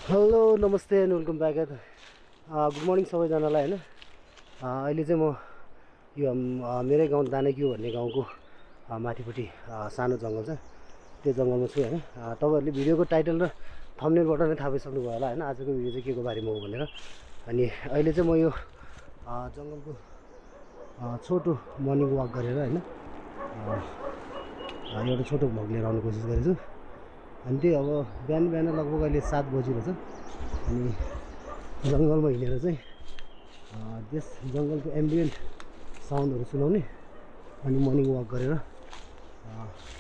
Hello नमस्ते and welcome back at good morning सबैजनालाई होइन। अहिले चाहिँ म यो मेरै गाउँ दानेक्यु भन्ने गाउँको माथिपट्टि सानो जङ्गल छ, त्यो जङ्गलमा छु होइन। तपाईँहरूले भिडियोको टाइटल र थम्बनेलबाट नै थाहा पाइसक्नुभयो होला होइन, आजको भिडियो चाहिँ के को बारेमा हो भनेर। अनि अहिले चाहिँ म यो जङ्गलको छोटो मर्निङ वाक गरेर होइन एउटा छोटो भ्लग लिएर आउने कोसिस गरेछु। अनि त्यही अब बिहान बिहान लगभग अहिले 7 बजिरहेछ। अनि जङ्गलमा हिँडेर चाहिँ त्यस जङ्गलको एम्बियन्ट साउन्डहरू सुनाउने अनि मर्निङ वाक गरेर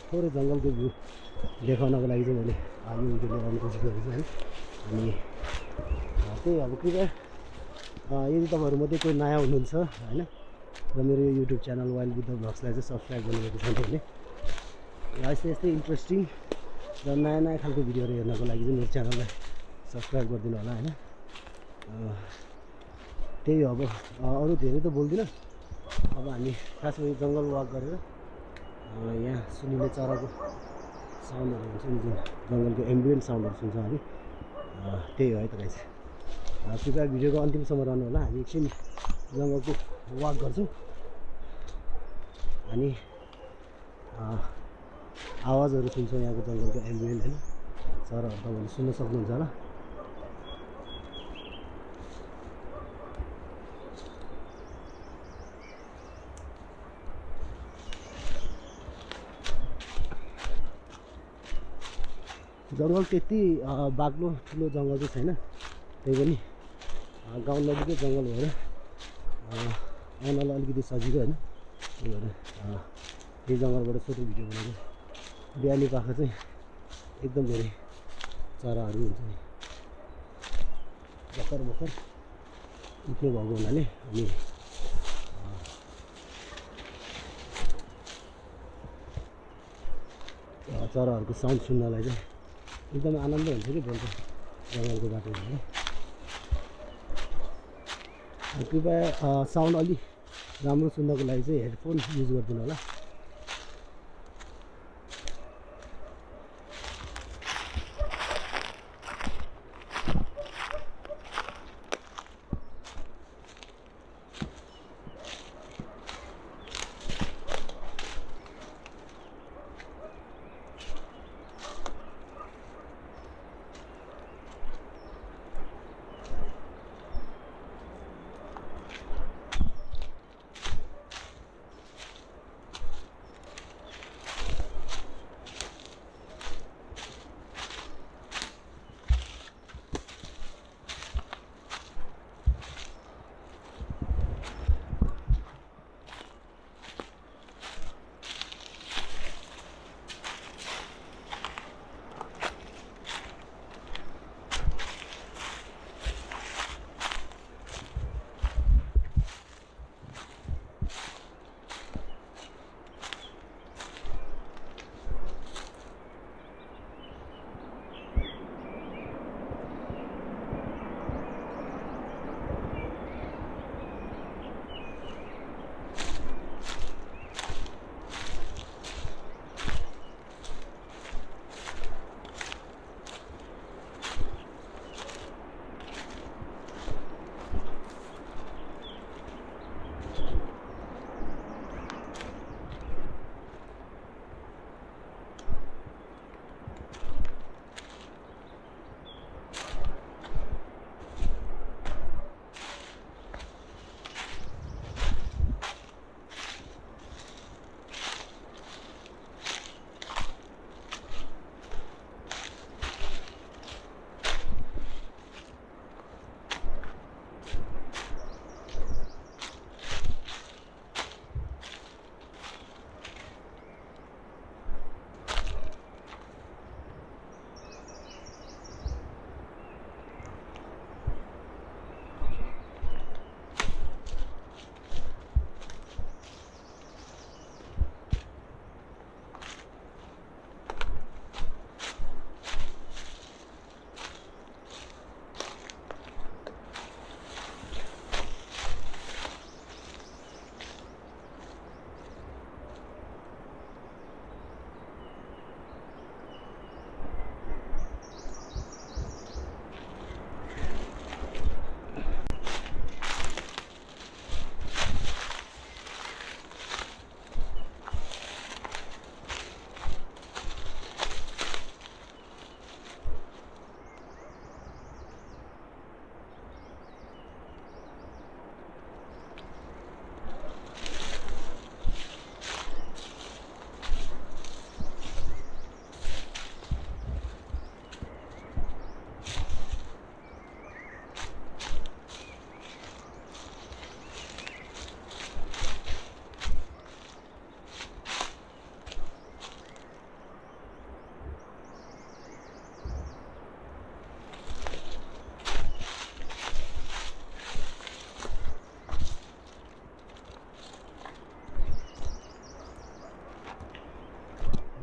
थोरै जङ्गलको भ्यू देखाउनको लागि चाहिँ मैले यो भिडियो लिएर आउने कोसिस गरेको छु होइन। अनि त्यही अब कृपया यदि तपाईँहरू मध्ये कोही नयाँ हुनुहुन्छ होइन र मेरो यो YouTube channel wild with the भ्लग्सलाई चाहिँ सब्सक्राइब गर्नुभएको छैन भने यस्तै इन्ट्रेस्टिङ र नयाँ नयाँ खालको भिडियोहरू हेर्नको लागि चाहिँ मेरो च्यानललाई सब्सक्राइब गरिदिनु होला होइन। त्यही अब अरू धेरै त बोल्दिनँ। अब हामी खासमा यो जङ्गल वाक गरेर यहाँ सुनिने चराको साउन्डहरू हुन्छ नि, जुन जङ्गलको एम्बियन्ट साउन्डहरू सुन्छौँ हामी, त्यही हो है त गाइस। कृपया भिडियोको अन्तिमसम्म रहनु होला। हामी एकछिन जङ्गलको वाक गर्छौँ अनि आवाजहरू सुन्छौँ यहाँको जङ्गलको एम्बियन्ट होइन, चराहरू तपाईँहरूले सुन्न सक्नुहुन्छ होला। जङ्गल त्यति बाक्लो ठुलो जङ्गल चाहिँ छैन, त्यही पनि गाउँ नजिकै जङ्गल भएर आउनलाई अलिकति सजिलो होइन। त्यही भएर यही जङ्गलबाट छोटो भिडियो बनाएको। बिहानी पाखा चाहिँ एकदम धेरै चराहरू हुन्छ नि, भर्खर भर्खर उठ्ने भएको हुनाले अनि चराहरूको साउन्ड सुन्नलाई चाहिँ एकदमै आनन्द हुन्छ कि बेलुका जङ्गलको बाटो होइन। कृपया साउन्ड अलि राम्रो सुन्नको लागि चाहिँ हेडफोन युज गरिदिनु होला।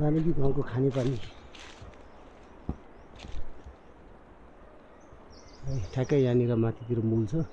नानकी गाउँको खानेपानी ठ्याक्कै यहाँनिर माथितिर मूल छ।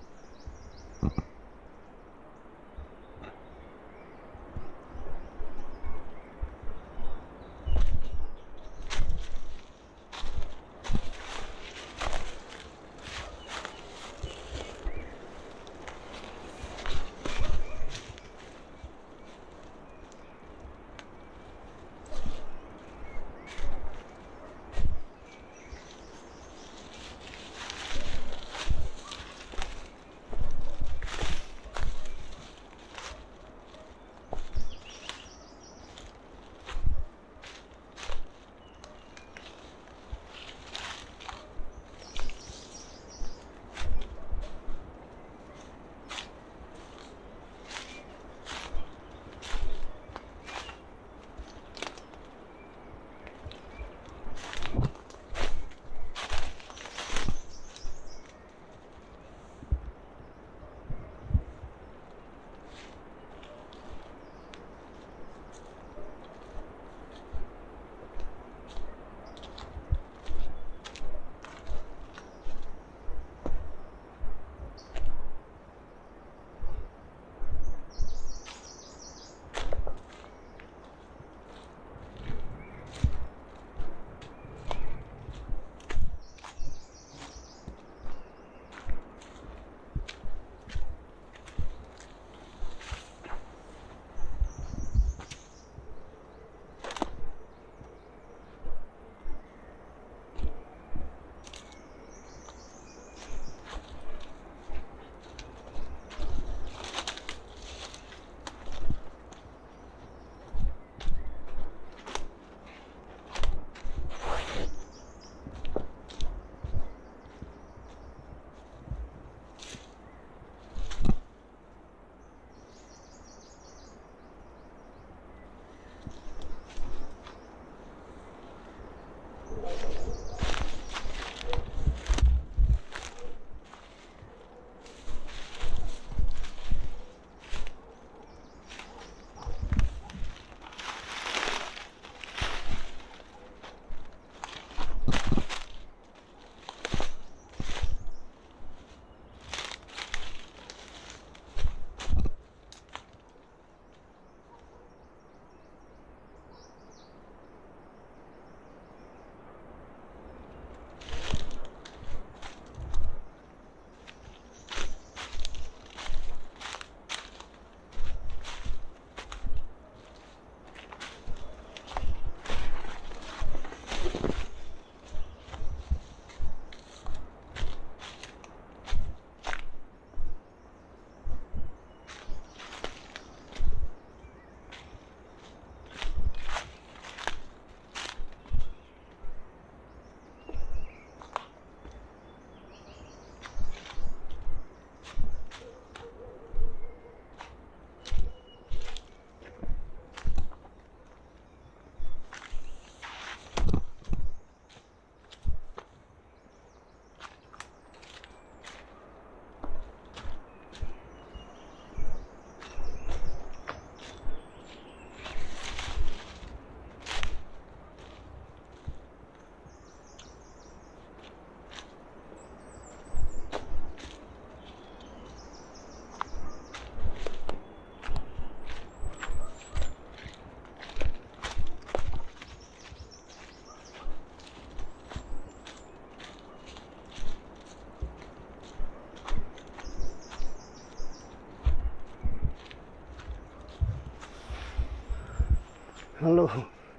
हेलो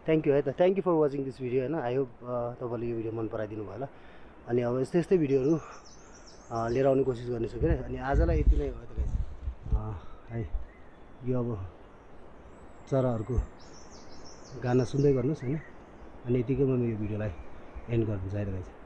थ्याङ्क यू है त thank you for watching this video होइन आई होप तपाईँले यो भिडियो मन पराइदिनु भयो होला अनि अब यस्तै यस्तै भिडियोहरू लिएर आउने कोसिस गर्नेछु क्या अनि आजलाई यति नै भयो त गाइस है यो अब चराहरूको गाना सुन्दै गर्नुहोस् होइन अनि यतिकैमा म यो भिडियोलाई एन्ड गर्नु चाहिरहेको छ।